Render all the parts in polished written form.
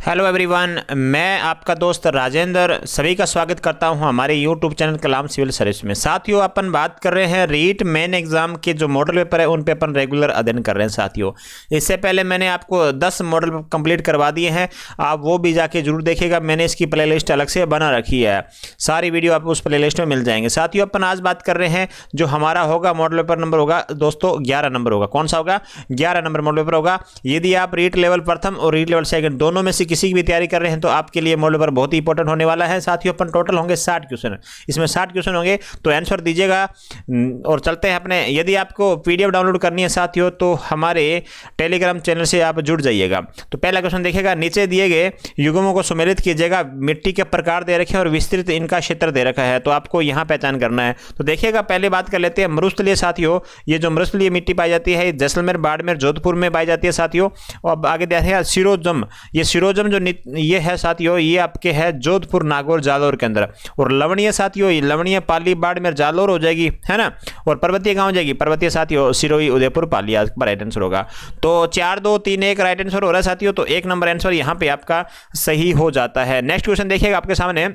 Hello everyone, मैं आपका दोस्त राजेंद्र सभी का स्वागत करता हूं हमारे यूट्यूब चैनल कलाम सिविल सर्विस में। साथियों, अपन बात कर रहे हैं रीट मेन एग्जाम के जो मॉडल पेपर है उन पे अपन रेगुलर अध्ययन कर रहे हैं। साथियों, इससे पहले मैंने आपको 10 मॉडल कंप्लीट करवा दिए हैं, आप वो भी जाके जरूर देखिएगा। मैंने इसकी प्ले लिस्ट अलग से बना रखी है, सारी वीडियो आपको उस प्ले लिस्ट में मिल जाएंगे। साथियों, अपन आज बात कर रहे हैं जो हमारा होगा मॉडल पेपर नंबर होगा दोस्तों 11 नंबर होगा। कौन सा होगा? 11 नंबर मॉडल पेपर होगा। यदि आप रीट लेवल प्रथम और रीट लेवल सेकंड दोनों में से किसी की भी तैयारी कर रहे हैं तो आपके लिए मॉडल पेपर बहुत ही इंपॉर्टेंट होने वाला है। साथियों, अपन टोटल होंगे 60 क्वेश्चन, इसमें 60 क्वेश्चन होंगे, तो आंसर दीजिएगा। और चलते हैं अपने, यदि आपको पीडीएफ डाउनलोड करनी है साथियों तो हमारे टेलीग्राम चैनल से आप जुड़ जाइएगा। तो पहला क्वेश्चन देखिएगा, नीचे दिए गए युग्मों को सम्मिलित कीजिएगा। मिट्टी के प्रकार दे रखे हैं और विस्तृत इनका क्षेत्र दे रखा है, तो आपको यहां पहचान करना है। तो देखिएगा, पहले बात कर लेते हैं मरुस्थलीय। साथियों, ये जो मरुस्थलीय मिट्टी पाई जाती है जैसलमेर, बाड़मेर, जोधपुर में पाई जाती है। साथियों, और आगे देखिएगा सिरोजम, ये सिरोजम जो ये है साथियों, ये आपके है जोधपुर, नागौर, जालौर के अंदर। और लवणीय साथियों, ये लवणीय पाली, बाड़मेर, जालौर हो जाएगी, है ना। और पर्वतीय गांव हो जाएगी, पर्वतीय साथियों सिरोही, उदयपुर, पाली आपका राइट आंसर होगा। तो 4 2 3 1 राइट आंसर हो रहा है साथियों, तो 1 नंबर आंसर यहां पे आपका सही हो जाता है। नेक्स्ट क्वेश्चन देखिएगा आपके सामने।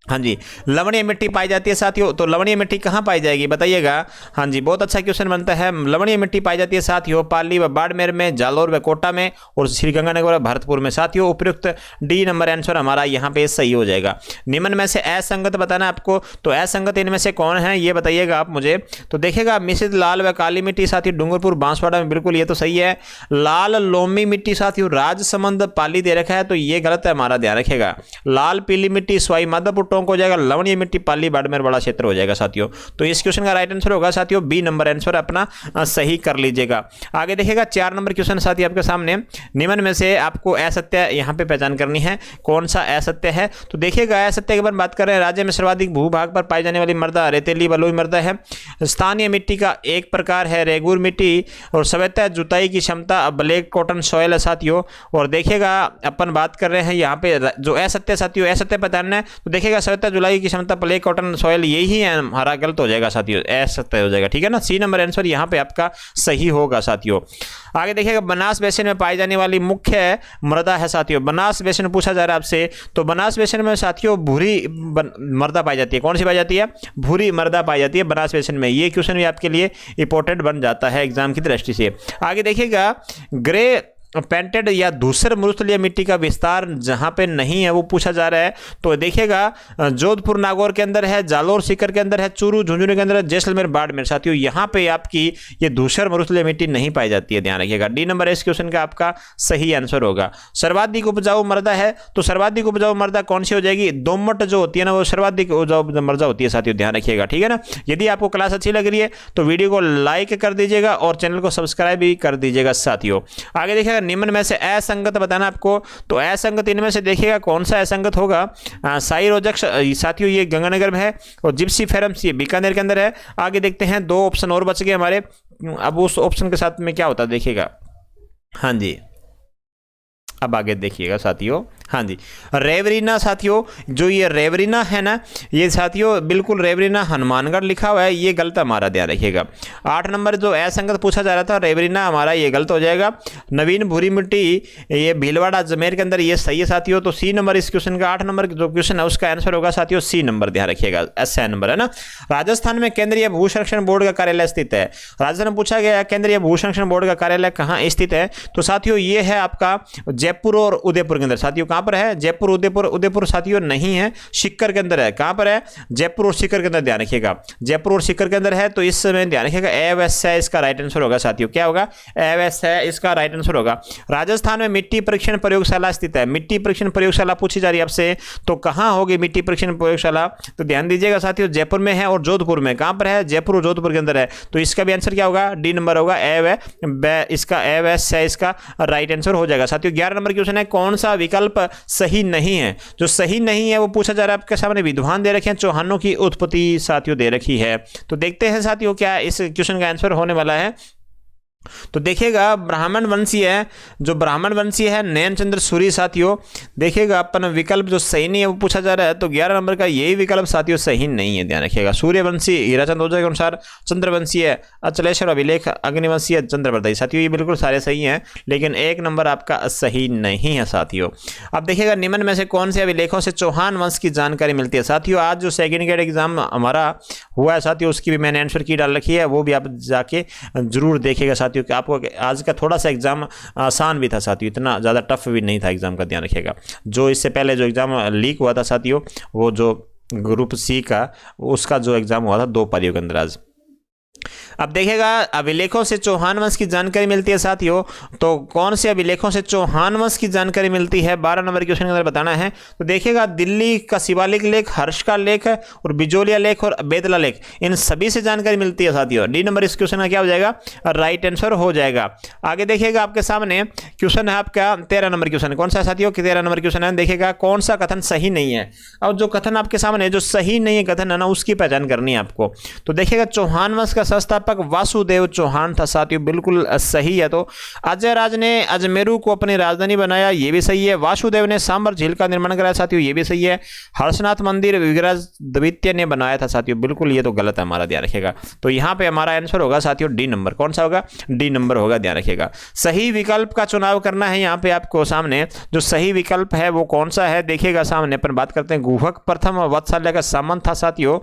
हाँ जी, लवणीय मिट्टी पाई जाती है साथियों, तो लवणीय मिट्टी कहाँ पाई जाएगी बताइएगा। हाँ जी, बहुत अच्छा क्वेश्चन बनता है। लवणीय मिट्टी पाई जाती है साथियों पाली व बाड़मेर में, जालौर व कोटा में, और श्रीगंगानगर व भरतपुर में। साथियों, उपयुक्त डी नंबर आंसर हमारा यहाँ पे सही हो जाएगा। निम्न में से असंगत बताना आपको, तो असंगत इनमें से कौन है ये बताइएगा आप मुझे। तो देखिएगा, मिश्रित लाल व काली मिट्टी साथियों डूंगरपुर, बांसवाड़ा में, बिल्कुल ये तो सही है। लाल लोमी मिट्टी साथियों राजसमंद, पाली दे रखा है, तो ये गलत है, हमारा ध्यान रखेगा। लाल पीली मिट्टी सवाई माधोपुर टोंक हो जाएगा। लवणीय मिट्टी पाली, बाड़मेर बड़ा क्षेत्र हो जाएगा साथियों। तो इस क्वेश्चन का राइट आंसर होगा साथियों बी नंबर आंसर अपना सही कर लीजिएगा। आगे देखिएगा, 4 नंबर क्वेश्चन साथियों आपके सामने। निम्न में से आपको असत्य यहां पे पहचान करनी है, कौन सा असत्य है। तो देखिएगा, असत्य के बारे में बात कर रहे हैं। राज्य में सर्वाधिक भूभाग पर पाई जाने वाली मृदा रेतीली बलुई मृदा है। स्थानीय मिट्टी का एक प्रकार है रेगूर मिट्टी, और सवैतः जुताई की क्षमता ब्लैक कॉटन सॉइल है साथियों। और देखिएगा, अपन बात कर रहे हैं यहाँ पे जो असत्य साथियों, असत्य पहचानना है। तो देखिएगा, सवैतः जुलाई की क्षमता ब्लैक कॉटन सॉइल, यही है हमारा, गलत हो जाएगा साथियों, असत्य हो जाएगा, ठीक है ना। सी नंबर आंसर यहाँ पे आपका सही होगा साथियों। आगे देखिएगा, बनास बेसिन में पाई जाने वाली मुख्य मृदा है साथियों। बनास बेसिन पूछा जा रहा है आपसे, तो बनास बेसिन में साथियों भूरी मृदा पाई जाती है। कौन सी पाई जाती है? भूरी मृदा पाई जाती है बनास बेसिन में। ये क्वेश्चन भी आपके लिए इंपॉर्टेंट बन जाता है एग्जाम की दृष्टि से। आगे देखिएगा, ग्रे पेंटेड या धूसर मरुस्थलीय मिट्टी का विस्तार जहां पे नहीं है वो पूछा जा रहा है। तो देखिएगा, जोधपुर नागौर के अंदर है, जालौर सीकर के अंदर है, चूरू झुंझुनू के अंदर है, जैसलमेर बाड़मेर। साथियों, यहां पे आपकी ये धूसर मरुस्थलीय मिट्टी नहीं पाई जाती है, ध्यान रखिएगा। डी नंबर इस क्वेश्चन का आपका सही आंसर होगा। सर्वाधिक उपजाऊ मृदा है, तो सर्वाधिक उपजाऊ मृदा कौन सी हो जाएगी? दोमट जो होती है ना, वो सर्वाधिक उपजाऊ मृदा होती है साथियों, ध्यान रखिएगा, ठीक है ना। यदि आपको क्लास अच्छी लग रही है तो वीडियो को लाइक कर दीजिएगा और चैनल को सब्सक्राइब भी कर दीजिएगा साथियों। आगे देखिएगा, निम्न में से असंगत बताना आपको, तो असंगत इनमें से देखिएगा कौन सा असंगत होगा। साइरोजक्स साथियों ये गंगानगर में है, और जिप्सी फेरम्स ये बीकानेर के अंदर है। आगे देखते हैं, 2 ऑप्शन और बच गए हमारे। अब उस ऑप्शन के साथ में क्या होता है देखिएगा। हाँ जी, अब आगे देखिएगा साथियों। हाँ जी, रेवरीना साथियों, जो ये रेवरीना है ना, ये साथियों बिल्कुल रेवरीना हनुमानगढ़ लिखा हुआ है, ये गलत हमारा ध्यान रखिएगा। 8 नंबर जो असंगत पूछा जा रहा था रेवरीना, हमारा ये गलत हो जाएगा। नवीन भूरी मिट्टी ये भीलवाड़ा जमेर के अंदर, ये सही है साथियों। तो सी नंबर इस क्वेश्चन का 8 नंबर जो क्वेश्चन है उसका आंसर होगा साथियों सी नंबर, ध्यान रखिएगा, ऐसा नंबर है ना। राजस्थान में केंद्रीय भू संरक्षण बोर्ड का कार्यालय स्थित है। राजस्थान में पूछा गया केंद्रीय भू संरक्षण बोर्ड का कार्यालय कहाँ स्थित है, तो साथियों ये है आपका जयपुर और उदयपुर के अंदर। साथियों कहां पर है? जयपुर उदयपुर, उदयपुर साथियों नहीं है, सीकर के अंदर है। कहां पर है? जयपुर और सीकर के अंदर, ध्यान रखिएगा, जयपुर और सीकर के अंदर है। तो इस समय ध्यान रखिएगा, अवश्य इसका राइट आंसर होगा साथियों। क्या होगा? अवश्य इसका राइट आंसर होगा। राजस्थान में मिट्टी परीक्षण प्रयोगशाला स्थित है। मिट्टी परीक्षण प्रयोगशाला पूछी जा रही है आपसे, तो कहां होगी मिट्टी परीक्षण प्रयोगशाला? तो ध्यान दीजिएगा साथियों, जयपुर में है और जोधपुर में। कहां पर है? जयपुर और जोधपुर के अंदर है। तो इसका भी आंसर क्या होगा? डी नंबर होगा, इसका अवश्य इसका राइट आंसर हो जाएगा साथियों। 11 नंबर क्वेश्चन है, कौन सा विकल्प सही नहीं है? जो सही नहीं है वो पूछा जा रहा है आपके सामने। विद्वान दे रखे हैं, चौहानों की उत्पत्ति साथियों दे रखी है। तो देखते हैं साथियों क्या इस क्वेश्चन का आंसर होने वाला है। तो देखिएगा ब्राह्मण वंशीय है, जो ब्राह्मण वंशीय है नयन चंद्र सूरी साथियों, देखिएगा अपन विकल्प जो सही नहीं है वो पूछा जा रहा है, तो 11 नंबर का यही विकल्प साथियों सही नहीं है, ध्यान रखिएगा। सूर्यवंशी हीराचंद ओझा के अनुसार चंद्रवंशीय अचलेश्वर अभिलेख अग्निवंशीय चंद्रवर्धई साथियों, ये बिल्कुल सारे सही हैं, लेकिन 1 नंबर आपका सही नहीं है साथियों। अब देखिएगा निम्न में से कौन से अभिलेखों से चौहान वंश की जानकारी मिलती है साथियों। आज जो सेकेंड ग्रेड एग्जाम हमारा हुआ है साथियों, उसकी भी मैंने आंसर की डाल रखी है, वो भी आप जाके जरूर देखिएगा साथियों। कि आपको आज का थोड़ा सा एग्जाम आसान भी था साथियों, इतना ज़्यादा टफ भी नहीं था एग्जाम का, ध्यान रखिएगा। जो इससे पहले जो एग्जाम लीक हुआ था साथियों, वो जो ग्रुप सी का, उसका जो एग्जाम हुआ था 2 पारियों के अंदर आज। अब देखिएगा अभिलेखों से चौहान वंश की जानकारी मिलती है साथियों, तो कौन से अभिलेखों से चौहान वंश की जानकारी मिलती है, 12 नंबर क्वेश्चन के अंदर बताना है। तो देखिएगा दिल्ली का शिवालिक लेख, हर्ष का लेख और बिजोलिया लेख और बेदला लेख, इन सभी से जानकारी मिलती है साथियों। डी नंबर इस क्वेश्चन का क्या हो जाएगा, राइट आंसर हो जाएगा। आगे देखिएगा आपके सामने क्वेश्चन है आपका 13 नंबर क्वेश्चन, कौन सा है साथियों, 13 नंबर क्वेश्चन है। देखिएगा कौन सा कथन सही नहीं है, और जो कथन आपके सामने जो सही नहीं है कथन है ना, उसकी पहचान करनी है आपको। तो देखिएगा चौहान वंश का संस्थापक वासुदेव चौहान था साथियों, बिल्कुल सही है। तो अजय राज ने अजमेरू को अपनी राजधानी बनाया, ये भी सही है। वासुदेव ने सांबर झील का निर्माण कराया साथियों, ये भी सही है। हर्षनाथ मंदिर विग्रज द्वितीय ने बनाया था साथियों, बिल्कुल ये तो गलत है हमारा, ध्यान रखिएगा। तो यहाँ पे हमारा आंसर होगा साथियों डी नंबर, कौन सा होगा, डी नंबर होगा, ध्यान रखिएगा। सही विकल्प का चुनाव करना है यहाँ पे आपको सामने, जो सही विकल्प है वो कौन सा है, देखिएगा सामने अपन बात करते हैं। गुहक प्रथम वत्सल्य का सामंत था साथियों,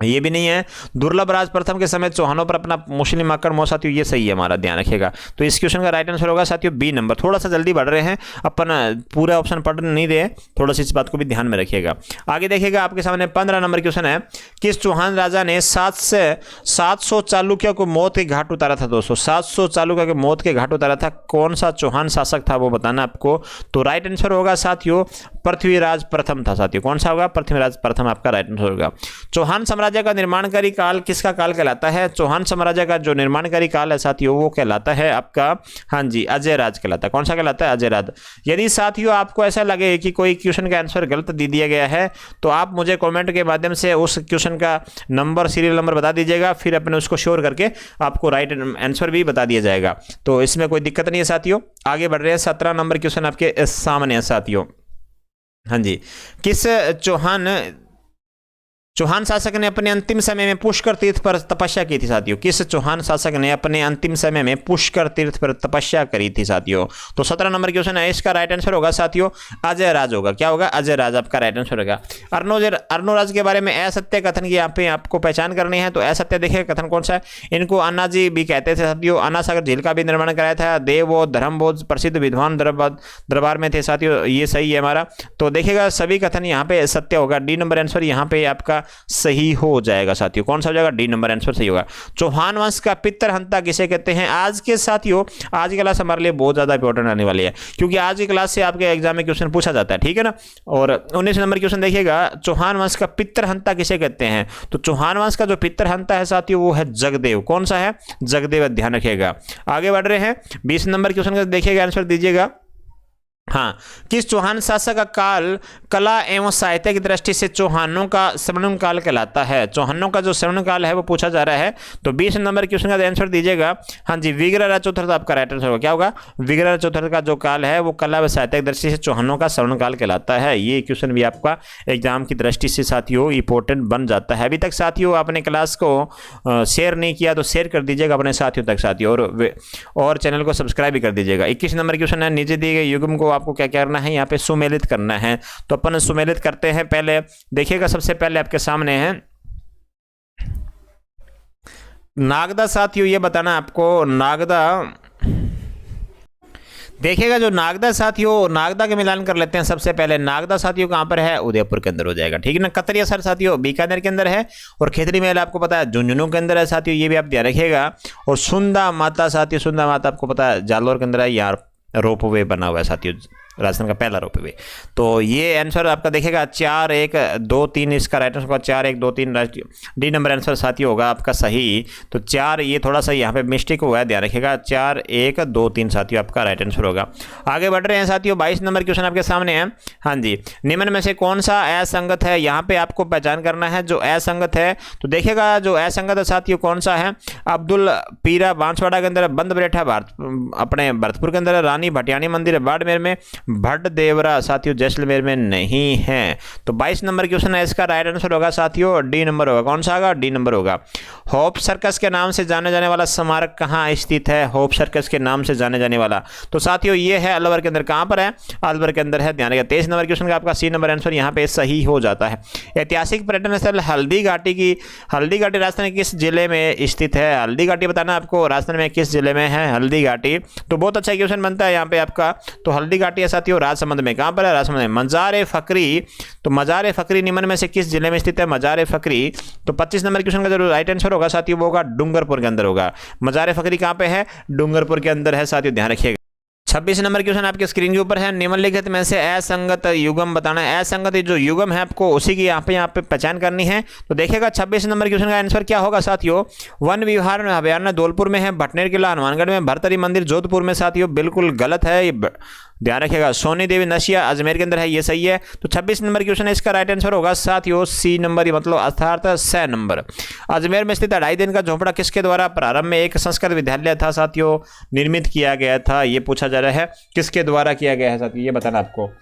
ये भी नहीं है। दुर्लभ राज प्रथम के समय चौहानों पर अपना मुस्लिम आक्रमण साथियों, ये सही है हमारा, ध्यान रखिएगा। तो इस क्वेश्चन का राइट आंसर होगा साथियों बी नंबर। थोड़ा सा जल्दी बढ़ रहे हैं अपन, पूरा ऑप्शन पढ़ नहीं रहे, थोड़ा सी इस बात को भी ध्यान में रखिएगा। आगे देखिएगा आपके सामने 15 नंबर क्वेश्चन है, किस चौहान राजा ने 700 चालुक्यों को मौत के घाट उतारा था दोस्तों, 700 चालुक्यों के मौत के घाट उतारा था, कौन सा चौहान शासक था वो बताना आपको। तो राइट आंसर होगा साथियों पृथ्वीराज प्रथम था साथियों, कौन सा होगा, पृथ्वीराज प्रथम आपका राइट आंसर होगा। चौहान साम्राज्य का निर्माणकारी काल किसका काल कहलाता है, चौहान साम्राज्य का जो निर्माणकारी काल है साथियों वो कहलाता है आपका, हाँ जी, अजय राज कहलाता है। कौन सा कहलाता है, अजय राज। यदि साथियों आपको ऐसा लगे कि कोई क्वेश्चन का आंसर गलत दे दिया गया है, तो आप मुझे कमेंट के माध्यम से उस क्वेश्चन का नंबर, सीरियल नंबर बता दीजिएगा, फिर अपने उसको श्योर करके आपको राइट आंसर भी बता दिया जाएगा। तो इसमें कोई दिक्कत नहीं है साथियों। आगे बढ़ रहे हैं, 17 नंबर क्वेश्चन आपके सामने है साथियों। हाँ जी, किस चौहान शासक ने अपने अंतिम समय में पुष्कर तीर्थ पर तपस्या की थी साथियों, किस चौहान शासक ने अपने अंतिम समय में पुष्कर तीर्थ पर तपस्या करी थी साथियों। तो 17 नंबर क्वेश्चन है, इसका राइट आंसर होगा साथियों अजय राज होगा। क्या होगा, अजय राज आपका राइट आंसर होगा। अर्नोराज के बारे में असत्य कथन की यहाँ पे आपको पहचान करनी है। तो असत्य देखिए कथन कौन सा है, इनको अन्ना जी भी कहते थे साथियों, अन्ना सागर झील का भी निर्माण कराया था, देवबोध धर्मबोध प्रसिद्ध विद्वान दरबार में थे साथियों, ये सही है हमारा। तो देखिएगा सभी कथन यहाँ पे सत्य होगा, डी नंबर आंसर यहाँ पे आपका सही हो जाएगा साथियों। कौन सा हो जाएगा, डी नंबर आंसर सही होगा। चौहान वंश का पितृहंता किसे कहते हैं। आज के साथियों आज की क्लास हमारे लिए बहुत ज्यादा इंपॉर्टेंट आने वाली है, क्योंकि आज की क्लास से आपके एग्जाम में क्वेश्चन पूछा जाता है, ठीक है ना। और 19 नंबर क्वेश्चन देखिएगा, चौहान वंश का पितृहंता किसे कहते हैं। तो चौहान वंश का जो पितृहंता है साथियों वो है जगदेव। कौन सा है, जगदेव, ध्यान रखिएगा। आगे बढ़ रहे हैं, 20 नंबर क्वेश्चन का देखिएगा आंसर दीजिएगा। हाँ, किस चौहान शासक का काल कला एवं साहित्य की दृष्टि से चौहानों का स्वर्णिम काल कहलाता है। चौहानों का जो स्वर्णिम काल है वो पूछा जा रहा है। तो 20 नंबर क्वेश्चन का आंसर दीजिएगा। हाँ जी, विग्रहराज चौथा आपका राइट आंसर होगा। क्या होगा, विग्रहराज चौथा का जो काल है वो कला व साहित्य की दृष्टि से चौहानों का स्वर्णिम काल कहलाता है। ये क्वेश्चन भी आपका एग्जाम की दृष्टि से साथियों इंपॉर्टेंट बन जाता है। अभी तक साथियों आपने क्लास को शेयर नहीं किया तो शेयर कर दीजिएगा अपने साथियों तक साथियों, और चैनल को सब्सक्राइब भी कर दीजिएगा। 21 नंबर क्वेश्चन है, नीचे दिए गए युग्म को आपको क्या करना है, यहाँ पे सुमेलित करना है। तो अपन सुमेलित करते हैं। पहले देखिएगा, सबसे पहले आपके सामने है नागदा साथियों, ये बताना आपको नागदा। देखिएगा जो नागदा साथियों, नागदा के मिलान कर लेते हैं। सबसे पहले नागदा साथियों कहाँ पर है, उदयपुर के अंदर हो जाएगा, ठीक है ना। कतरिया सर साथियों बीकानेर के अंदर है, और खेतरी महल आपको पता है झुंझुनू के अंदर है साथियों, ये भी आप ध्यान रखिएगा। और सुंदा माता साथियों, सुंदा माता आपको पता है जालोर के अंदर है, यहाँ रोपवे बना हुआ है साथियों, राजस्थान का पहला रोपवे। तो ये आंसर आपका देखेगा 4 1 2 3, इसका राइट आंसर होगा 4 1 2 3, डी नंबर आंसर साथियों होगा आपका सही। तो 4, ये थोड़ा सा यहाँ पे मिस्टेक हुआ है, ध्यान रखिएगा, 4 1 2 3 साथियों आपका राइट आंसर होगा। आगे बढ़ रहे हैं साथियों, 22 नंबर क्वेश्चन आपके सामने है। हाँ जी, निम्न में से कौन सा असंगत है, यहाँ पे आपको पहचान करना है जो असंगत है। तो देखिएगा जो असंगत है साथियों कौन सा है, अब्दुल पीरा बांसवाड़ा के अंदर, बंद बैठा अपने भरतपुर के अंदर, रानी भटियानी मंदिर है बाड़मेर में, भट्ट देवरा साथियों जैसलमेर में नहीं है। तो 22 नंबर क्वेश्चन है, इसका राइट आंसर होगा साथियों डी नंबर होगा। कौन सा होगा, डी नंबर होगा। होप सर्कस के नाम से जाने जाने वाला स्मारक कहाँ स्थित है, होप सर्कस के नाम से जाने जाने वाला, तो साथियों ये है अलवर के अंदर। कहाँ पर है, अलवर के अंदर है, ध्यान रखिएगा। 23 नंबर क्वेश्चन का आपका सी नंबर आंसर यहाँ पे सही हो जाता है। ऐतिहासिक पर्यटन स्थल हल्दी घाटी राजस्थान के किस जिले में स्थित है, हल्दी घाटी बताना आपको राजस्थान में किस जिले में है हल्दी घाटी। तो बहुत अच्छा क्वेश्चन बनता है यहाँ पे आपका। तो हल्दी घाटी है साथियों राजसमंद में। कहाँ पर है, राजसमंद में। मजार फकरी, तो मजार फकरी निम्न में से किस जिले में स्थित है, मजार फकरी। तो 25 नंबर क्वेश्चन का जो राइट आंसर होगा साथियों वो होगा डूंगरपुर के अंदर होगा। मजार फकरी कहाँ पे है, डूंगरपुर के अंदर है साथियों, ध्यान रखिएगा। 26 नंबर क्वेश्चन आपके स्क्रीन के ऊपर है, निम्नलिखित में से असंगत युग्म बताना है। असंगत जो युग्म है आपको उसी की यहाँ पे पहचान करनी है। तो देखिएगा 26 नंबर क्वेश्चन का आंसर क्या होगा साथियों, वन विहार अभयारण्य धौलपुर में है, भटनेर किला हनुमानगढ़ में, भरतरी मंदिर जोधपुर में साथियों बिल्कुल गलत है, ध्यान रखिएगा। सोनी देवी नशिया अजमेर के अंदर है, ये सही है। तो 26 नंबर क्वेश्चन है, इसका राइट आंसर होगा साथियों सी नंबर, मतलब अर्थात 6 नंबर। अजमेर में स्थित 2.5 दिन का झोंपड़ा किसके द्वारा प्रारंभ में एक संस्कृत विद्यालय था साथियों निर्मित किया गया था, ये पूछा जा रहा है किसके द्वारा किया गया है साथियों, ये बताना आपको।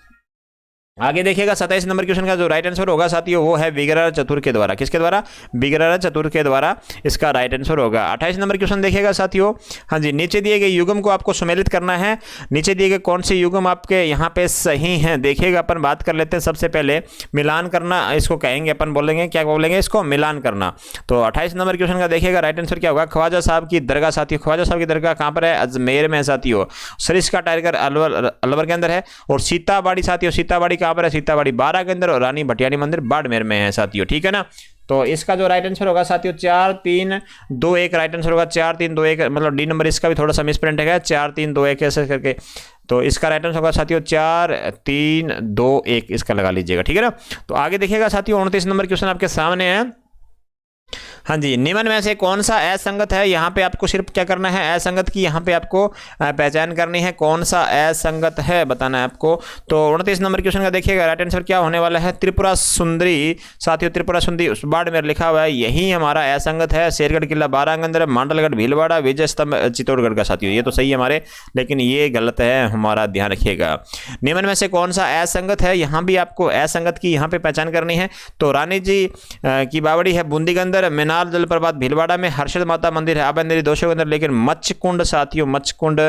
आगे देखिएगा 27 नंबर क्वेश्चन का जो राइट आंसर होगा साथियों वो है विग्रह चतुर के द्वारा। किसके द्वारा, विग्रह चतुर के द्वारा इसका राइट आंसर होगा। 28 नंबर क्वेश्चन देखिएगा साथियों, हाँ जी, नीचे दिए गए युग्म को आपको सम्मिलित करना है। नीचे दिए गए कौन से युग्म आपके यहाँ पे सही हैं, देखिएगा अपन बात कर लेते हैं। सबसे पहले मिलान करना इसको कहेंगे, अपन बोलेंगे क्या बोलेंगे इसको, मिलान करना। तो 28 नंबर क्वेश्चन का देखिएगा राइट आंसर क्या होगा, ख्वाजा साहब की दरगाह साथियों। ख्वाजा साहब की दरगाह कहाँ पर है, अजमेर में साथियों। सरिस्का टाइगर अलवर के अंदर है। और सीताबाड़ी साथियों, सीताबाड़ी कहाँ पर है, सीताबाड़ी बारा के अंदर, और रानी भटियानी मंदिर बाड़मेर में है साथियों, ठीक है ना। तो इसका जो राइट आंसर होगा साथियों 4 3 2 1 राइट आंसर होगा। 4 3 2 1 मतलब डी नंबर इसका भी थोड़ा सा मिसप्रिंट है, 4 3 2 1 ऐसे करके। तो इसका राइट आंसर होगा साथियों 4 3 2 1 इसका लगा लीजिएगा, ठीक है ना। तो आगे देखिएगा साथियों 29 नंबर क्वेश्चन आपके सामने है। हाँ जी, निम्न में से कौन सा असंगत है, यहाँ पे आपको सिर्फ क्या करना है, असंगत की यहाँ पे आपको पहचान करनी है, कौन सा असंगत है बताना है आपको। तो 29 नंबर क्वेश्चन का देखिएगा राइट आंसर क्या होने वाला है, त्रिपुरा सुंदरी साथियों। त्रिपुरा सुंदरी उस बाड़मेर लिखा हुआ है, यही हमारा असंगत है। शेरगढ़ किला बारा के अंदर, मांडलगढ़ भीलवाड़ा, विजय स्तंभ चित्तौड़गढ़ का साथियों, ये तो सही है हमारे, लेकिन ये गलत है हमारा, ध्यान रखिएगा। निम्न में से कौन सा असंगत है, यहाँ भी आपको असंगत की यहाँ पे पहचान करनी है। तो रानी जी की बावड़ी है बूंदी के अंदर, मीनार जलप्रपात भीलवाड़ा में, हर्षद माता मंदिर है आबंदेरी दोषों के अंदर, लेकिन मच्छकुंड साथियों, मच्छकुंड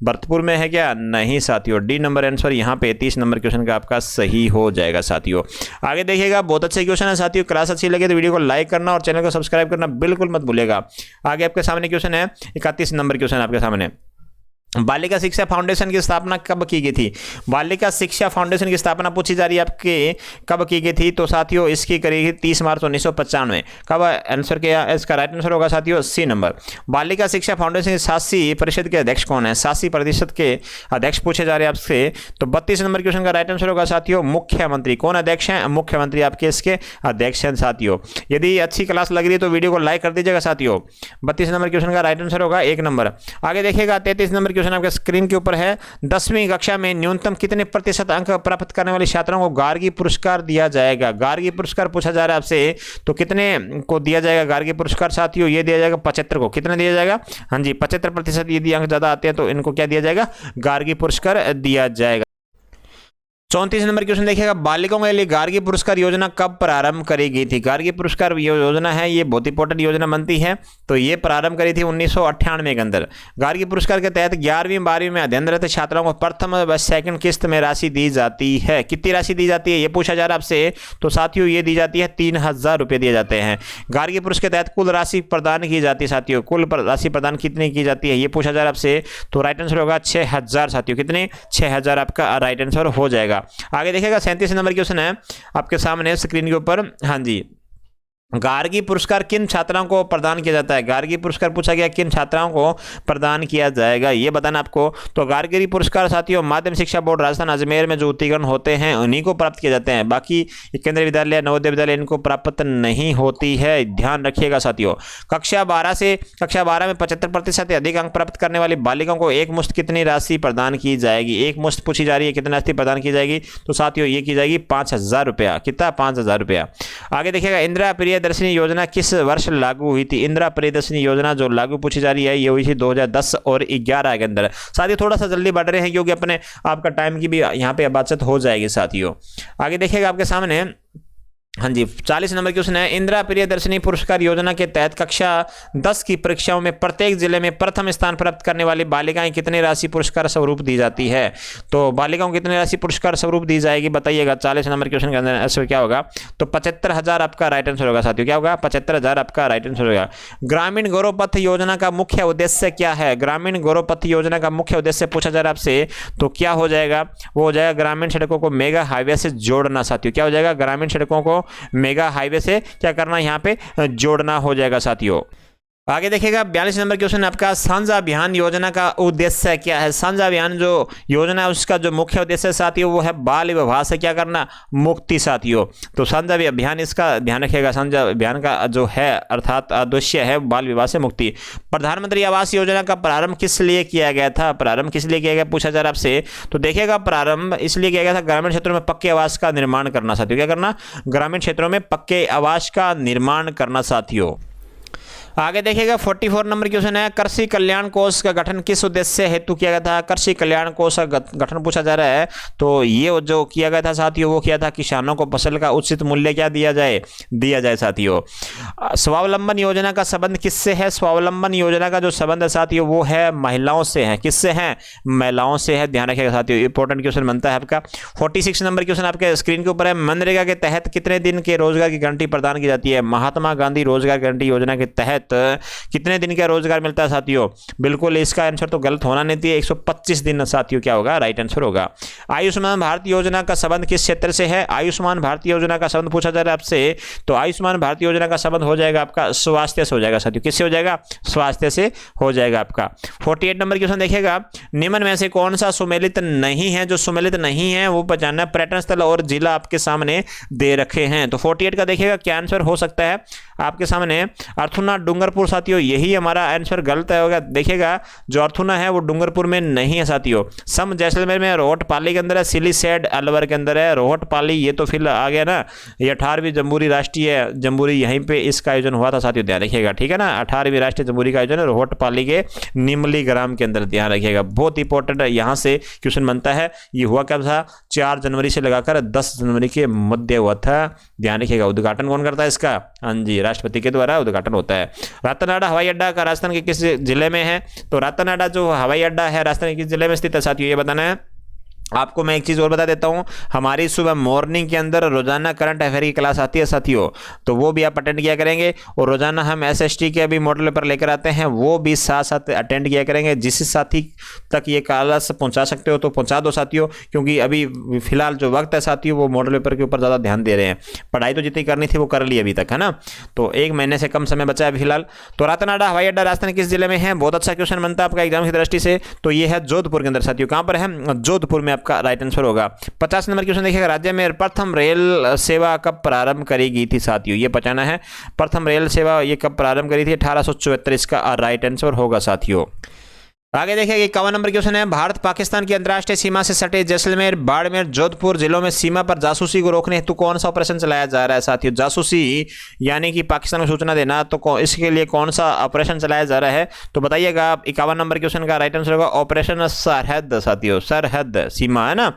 भरतपुर में है क्या, नहीं साथियों। डी नंबर आंसर यहाँ पे 30 नंबर क्वेश्चन का आपका सही हो जाएगा साथियों। आगे देखिएगा बहुत अच्छे क्वेश्चन है साथियों। क्लास अच्छी लगे तो वीडियो को लाइक करना और चैनल को सब्सक्राइब करना बिल्कुल मत भूलिएगा। आगे आपके सामने क्वेश्चन है 31 नंबर क्वेश्चन आपके सामने, बालिका शिक्षा फाउंडेशन की स्थापना कब की गई थी। बालिका शिक्षा फाउंडेशन की स्थापना पूछी जा रही है आपके, कब की गई थी। तो साथियों इसकी करी गई 30 मार्च 1995। कब आंसर किया, इसका राइट आंसर होगा साथियों सी नंबर। बालिका शिक्षा फाउंडेशन की शासी परिषद के अध्यक्ष कौन है, शासी परिषद के अध्यक्ष पूछे जा रहे हैं आपसे। तो 32 नंबर क्वेश्चन का राइट आंसर होगा साथियों मुख्यमंत्री। कौन अध्यक्ष हैं, मुख्यमंत्री आपके इसके अध्यक्ष हैं साथियों। यदि अच्छी क्लास लग रही है तो वीडियो को लाइक कर दीजिएगा साथियों। 32 नंबर क्वेश्चन का राइट आंसर होगा 1 नंबर। आगे देखिएगा 33 नंबर क्वेश्चन आपके स्क्रीन के ऊपर है। 10वीं कक्षा में न्यूनतम कितने प्रतिशत अंक प्राप्त करने वाले छात्रों को गार्गी पुरस्कार दिया जाएगा। गार्गी पुरस्कार पूछा जा रहा है आपसे, तो कितने को दिया जाएगा गार्गी पुरस्कार साथियों, ये दिया जाएगा 75 को। कितने दिया जाएगा, हाँ जी 75%। यदि अंक ज्यादा आते हैं तो इनको क्या दिया जाएगा, गार्गी पुरस्कार दिया जाएगा। 34 नंबर क्वेश्चन देखिएगा, बालिकाओं के लिए गार्गी पुरस्कार योजना कब प्रारंभ करी गई थी। गार्गी पुरस्कार योजना है, ये बहुत इंपॉर्टेंट योजना बनती है। तो ये प्रारंभ करी थी 1998 के अंदर। गार्गी पुरस्कार के तहत 11वीं 12वीं में अध्ययनरत छात्राओं को प्रथम व सेकंड किस्त में राशि दी जाती है। कितनी राशि दी जाती है ये पूछा जा रहा है आपसे। तो साथियों ये दी जाती है 3000 रुपये दिए जाते हैं। गार्गी पुरस्कार के तहत कुल राशि प्रदान की जाती है साथियों, कुल राशि प्रदान कितनी की जाती है ये पूछा जा रहा है आपसे। तो राइट आंसर होगा 6000 साथियों। कितने, 6000 आपका राइट आंसर हो जाएगा। आगे देखिएगा 37 नंबर क्वेश्चन है आपके सामने स्क्रीन के ऊपर, हाँ जी गार्गी पुरस्कार किन छात्राओं को प्रदान किया जाता है? गार्गी पुरस्कार पूछा गया किन छात्राओं को प्रदान किया जाएगा, ये बताना आपको। तो गार्गी पुरस्कार साथियों माध्यमिक शिक्षा बोर्ड राजस्थान अजमेर में जो उत्तीर्ण होते हैं उन्हीं को प्राप्त किए जाते हैं। बाकी केंद्रीय विद्यालय, नवोदय विद्यालय इनको प्राप्त नहीं होती है, ध्यान रखिएगा साथियों। कक्षा 12 में 75% से अधिक अंक प्राप्त करने वाली बालिकाओं को एक मुश्त कितनी राशि प्रदान की जाएगी? एक मुश्त पूछी जा रही है, कितनी राशि प्रदान की जाएगी? तो साथियों ये की जाएगी 5,000 रुपया। कितना? 5,000 रुपया। आगे देखिएगा, इंदिरा प्रियदर्शनी योजना किस वर्ष लागू हुई थी? इंदिरा प्रियदर्शनी योजना जो लागू पूछी जा रही है ये हुई थी 2010 और 11 के अंदर। साथियों थोड़ा सा जल्दी बढ़ रहे हैं क्योंकि अपने आपका टाइम की भी यहाँ पे बचत हो जाएगी साथियों। आगे देखिएगा आपके सामने, हाँ जी, 40 नंबर क्वेश्चन है। इंदिरा प्रियदर्शनी पुरस्कार योजना के तहत कक्षा 10 की परीक्षाओं में प्रत्येक जिले में प्रथम स्थान प्राप्त करने वाली बालिकाएं कितनी राशि पुरस्कार स्वरूप दी जाती है? तो बालिकाओं को कितनी राशि पुरस्कार स्वरूप दी जाएगी बताइएगा। 40 नंबर क्वेश्चन के अंदर आंसर क्या होगा? तो 75,000 आपका राइट आंसर होगा साथियों। क्या होगा? 75,000 आपका राइट आंसर होगा। ग्रामीण गौरव पथ योजना का मुख्य उद्देश्य क्या है? ग्रामीण गौरव पथ योजना का मुख्य उद्देश्य पूछा जा रहा है आपसे, तो क्या हो जाएगा? वो हो जाएगा ग्रामीण सड़कों को मेगा हाईवे से जोड़ना साथियों। क्या हो जाएगा? ग्रामीण सड़कों को मेगा हाईवे से क्या करना, यहाँ पे जोड़ना हो जाएगा साथियों। आगे देखिएगा 42 नंबर क्वेश्चन आपका, साझा अभियान योजना का उद्देश्य क्या है? साझा अभियान जो योजना है उसका जो मुख्य उद्देश्य साथियों वो है बाल विवाह से क्या करना, मुक्ति साथियों। तो साझा अभियान, इसका ध्यान रखिएगा, साझा अभियान का जो है अर्थात उद्देश्य है बाल विवाह से मुक्ति। प्रधानमंत्री आवास योजना का प्रारंभ किस लिए किया गया था? प्रारंभ किस लिए किया गया पूछा जा रहा है आपसे, तो देखिएगा प्रारंभ इसलिए किया गया था ग्रामीण क्षेत्रों में पक्के आवास का निर्माण करना साथियों। क्या करना? ग्रामीण क्षेत्रों में पक्के आवास का निर्माण करना साथियों। आगे देखिएगा 44 नंबर क्वेश्चन है, कृषि कल्याण कोष का गठन किस उद्देश्य हेतु किया गया था? कृषि कल्याण कोष का गठन पूछा जा रहा है, तो ये जो किया गया था साथियों वो किया था किसानों को फसल का उचित मूल्य क्या दिया जाए साथियों। स्वावलंबन योजना का संबंध किससे है? स्वावलंबन योजना का जो संबंध है साथियों वो है महिलाओं से है। किससे है? महिलाओं से है, ध्यान रखिएगा साथियों। इंपॉर्टेंट क्वेश्चन बनता है आपका। 46 नंबर क्वेश्चन आपके स्क्रीन के ऊपर है, मनरेगा के तहत कितने दिन के रोजगार की गारंटी प्रदान की जाती है? महात्मा गांधी रोजगार गारंटी योजना के तहत कितने दिन का रोजगार मिलता है साथियों? बिल्कुल इसका आंसर तो गलत होना नहीं चाहिए, 125 दिन साथियों क्या होगा? राइट आंसर होगा। आयुष्मान भारत योजना का संबंध किस क्षेत्र से है? आयुष्मान भारत योजना का संबंध पूछा जा रहा है आपसे, तो आयुष्मान भारत योजना का संबंध हो जाएगा आपका स्वास्थ्य से हो जाएगा साथियों। किससे हो जाएगा? स्वास्थ्य से हो जाएगा आपका। 48 नंबर क्वेश्चन देखिएगा, निम्न में से कौन सा सुमेलित नहीं है? जो सुमेलित नहीं है वो पहचानना। पर्यटन स्थल और जिला आपके सामने दे रखे हैं, तो 48 का देखिएगा क्या आंसर हो सकता है आपके सामने। अर्थुना डूंगरपुर साथियों, यही हमारा आंसर गलत होगा। देखिएगा जो अर्थुना है वो डूंगरपुर में नहीं है साथियों। सम जैसलमेर में, रोहट पाली के अंदर है, सिलीसैड अलवर के अंदर है। रोहट पाली ये तो फिर आ गया ना, ये 18वीं जम्बूरी राष्ट्रीय जम्बूरी यहीं पे इसका आयोजन हुआ था साथियों, ध्यान रखिएगा, ठीक है ना। 18वीं राष्ट्रीय जम्बूरी का आयोजन है रोहट पाली के निमली ग्राम के अंदर, ध्यान रखिएगा। बहुत इंपॉर्टेंट है, यहाँ से क्वेश्चन बनता है। ये हुआ कब था? 4 जनवरी से लगाकर 10 जनवरी के मध्य हुआ था, ध्यान रखिएगा। उद्घाटन कौन करता है इसका? हाँ जी, राष्ट्रपति के द्वारा उद्घाटन होता है। रातनाडा हवाई अड्डा का राजस्थान के किस जिले में है? तो रातनाडा जो हवाई अड्डा है राजस्थान के किस जिले में स्थित है साथियों, ये बताना है आपको। मैं एक चीज़ और बता देता हूँ, हमारी सुबह मॉर्निंग के अंदर रोजाना करंट अफेयर की क्लास आती है साथियों, तो वो भी आप अटेंड किया करेंगे। और रोजाना हम एसएसटी के अभी मॉडल पेपर लेकर आते हैं, वो भी साथ साथ अटेंड किया करेंगे। जिस साथी तक ये क्लास पहुँचा सकते हो तो पहुँचा दो साथियों, क्योंकि अभी फिलहाल जो वक्त है साथियों वो मॉडल पेपर के ऊपर ज़्यादा ध्यान दे रहे हैं। पढ़ाई तो जितनी करनी थी वो कर ली अभी तक, है ना। तो 1 महीने से कम समय बचा है फिलहाल। तो रातनाडा हवाई अड्डा राजस्थान किस जिले में है? बहुत अच्छा क्वेश्चन बनता है आपका एग्जाम की दृष्टि से, तो ये है जोधपुर के अंदर साथियों। कहाँ पर है? जोधपुर में आपका राइट आंसर होगा। 50 नंबर क्वेश्चन देखिएगा, राज्य में प्रथम रेल सेवा कब प्रारंभ करी गई थी साथियों, ये बताना है। प्रथम रेल सेवा ये कब प्रारंभ करी थी? 1874, इसका राइट आंसर होगा साथियों। आगे देखिए 51 नंबर क्वेश्चन है, भारत पाकिस्तान की अंतर्राष्ट्रीय सीमा से सटे जैसलमेर, बाड़मेर, जोधपुर जिलों में सीमा पर जासूसी को रोकने हेतु कौन सा ऑपरेशन चलाया जा रहा है साथियों? जासूसी यानी कि पाकिस्तान को सूचना देना, तो इसके लिए कौन सा ऑपरेशन चलाया जा रहा है? तो बताइएगा। 51 नंबर क्वेश्चन का राइट आंसर होगा ऑपरेशन सरहद साथियों, सरहद सीमा, है ना।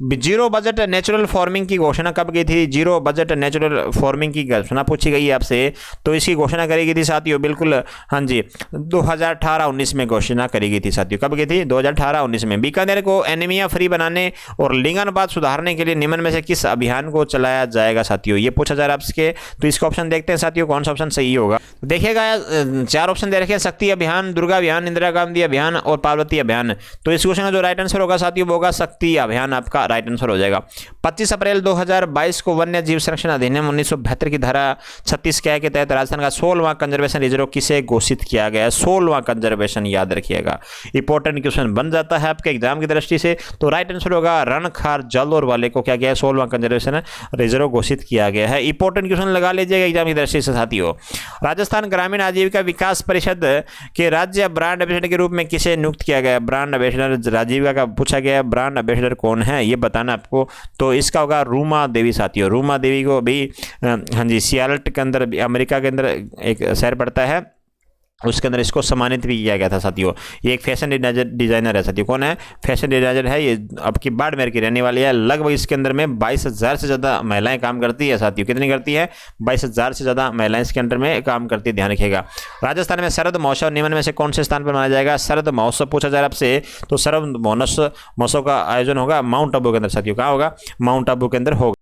जीरो बजट नेचुरल फार्मिंग की घोषणा कब की थी? जीरो बजट नेचुरल फार्मिंग की घोषणा पूछी गई है आपसे, तो इसकी घोषणा करी गई थी साथियों, बिल्कुल हाँ जी, 2018-19 में घोषणा करी गई थी साथियों। कब की थी? 2018-19 में। बीकानेर को एनीमिया फ्री बनाने और लिंगानुपात सुधारने के लिए निम्न में से किस अभियान को चलाया जाएगा साथियों, ये पूछा जा रहा है आपसे। तो इसका ऑप्शन देखते हैं साथियों, कौन सा ऑप्शन सही होगा। देखिएगा 4 ऑप्शन दे रखे हैं, शक्ति अभियान, दुर्गा अभियान, इंदिरा गांधी अभियान और पार्वती अभियान। तो इस क्वेश्चन का जो राइट आंसर होगा साथियों वो होगा शक्ति अभियान, आपका राइट आंसर हो जाएगा। 25 अप्रैल 2022 को वन्य जीव संरक्षण अधिनियम 1972 की धारा 36 क्या के तहत राजस्थान का 16वां कंजर्वेशन रिजर्व किसे घोषित किया गया है? 16वां कंजर्वेशन, याद रखिएगा, इंपॉर्टेंट क्वेश्चन बन जाता है आपके एग्जाम की दृष्टि से। तो राइट आंसर होगा रणखार जालोर वाले को क्या गया है? 16वां कंजर्वेशन रिजर्व घोषित किया गया है। इंपॉर्टेंट क्वेश्चन लगा लीजिएगा एग्जाम की दृष्टि से साथियों। राजस्थान ग्रामीण आजीविका विकास परिषद के राज्य ब्रांड एम्बेसडर के रूप में किसे नियुक्त किया गया? ब्रांड एम्बेसडर आजीविका का पूछा गया, ब्रांड एम्बेसडर कौन है ये बताना आपको। तो इसका होगा रूमा देवी साथियों। रूमा देवी को भी हाँ जी सियालट के अंदर, अमेरिका के अंदर एक शहर पड़ता है, उसके अंदर इसको सम्मानित भी किया गया था साथियों। ये एक फैशन डिजाइनर है साथियों। कौन है? फैशन डिजाइनर है। ये आपकी बाड़मेर की रहने वाली है। लगभग इसके अंदर में 22,000 से ज़्यादा महिलाएं काम करती है साथियों। कितनी करती है? 22,000 से ज़्यादा महिलाएं इसके अंदर में काम करती है, ध्यान रखिएगा। राजस्थान में शरद महोत्सव निम्न में से कौन से स्थान पर मनाया जाएगा? शरद महोत्सव पूछा जाए आपसे तो शरद महोत्सव का आयोजन होगा माउंट आबू के अंदर साथियों। कहाँ होगा? माउंट आबू के अंदर होगा।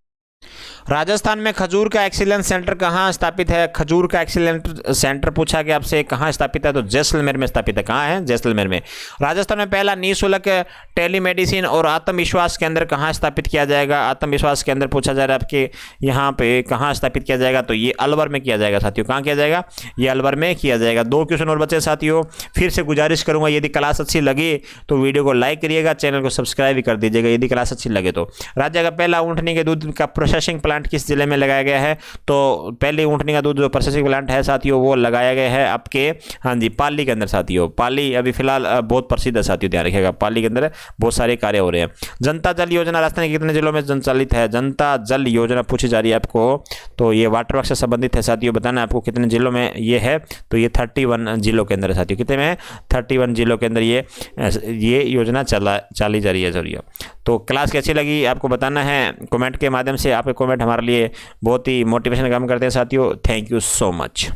राजस्थान में खजूर का एक्सीलेंस सेंटर कहाँ स्थापित है? खजूर का एक्सीलेंस सेंटर पूछा गया आपसे कहाँ स्थापित है? तो जैसलमेर में स्थापित है। कहाँ है? जैसलमेर में। राजस्थान में पहला निःशुल्क टेलीमेडिसिन और आत्मविश्वास केंद्र कहाँ स्थापित किया जाएगा? आत्मविश्वास केंद्र पूछा जा रहा है आपके यहाँ पे कहाँ स्थापित किया जाएगा? तो ये अलवर में किया जाएगा साथियों। कहाँ किया जाएगा? ये अलवर में किया जाएगा। 2 क्वेश्चन और बचे साथियों। फिर से गुजारिश करूंगा यदि क्लास अच्छी लगी तो वीडियो को लाइक करिएगा, चैनल को सब्सक्राइब भी कर दीजिएगा यदि क्लास अच्छी लगे तो। राज्य का पहला ऊँटनी के दूध का प्रोसेसिंग प्लांट किस जिले में लगाया गया है? तो पहले ऊँटनी का दूध जो प्रोसेसिंग प्लांट है साथियों वो लगाया गया है आपके हाँ जी पाली के अंदर साथियों। पाली अभी फिलहाल बहुत प्रसिद्ध है साथियों, ध्यान रखिएगा। पाली के अंदर बहुत सारे कार्य हो रहे हैं। जनता जल योजना राजस्थान के कितने जिलों में संचालित है? जनता जल योजना पूछी जा रही है आपको, तो ये वाटर वर्क से संबंधित है साथियों। बताना है आपको कितने जिलों में ये है। तो ये 31 जिलों के अंदर है साथियों। कितने में? 31 जिलों के अंदर ये योजना चली जा रही है साथियों। तो क्लास कैसी लगी आपको बताना है कमेंट के माध्यम से। आपके कमेंट हमारे लिए बहुत ही मोटिवेशन काम करते हैं साथियों। Thank you so much.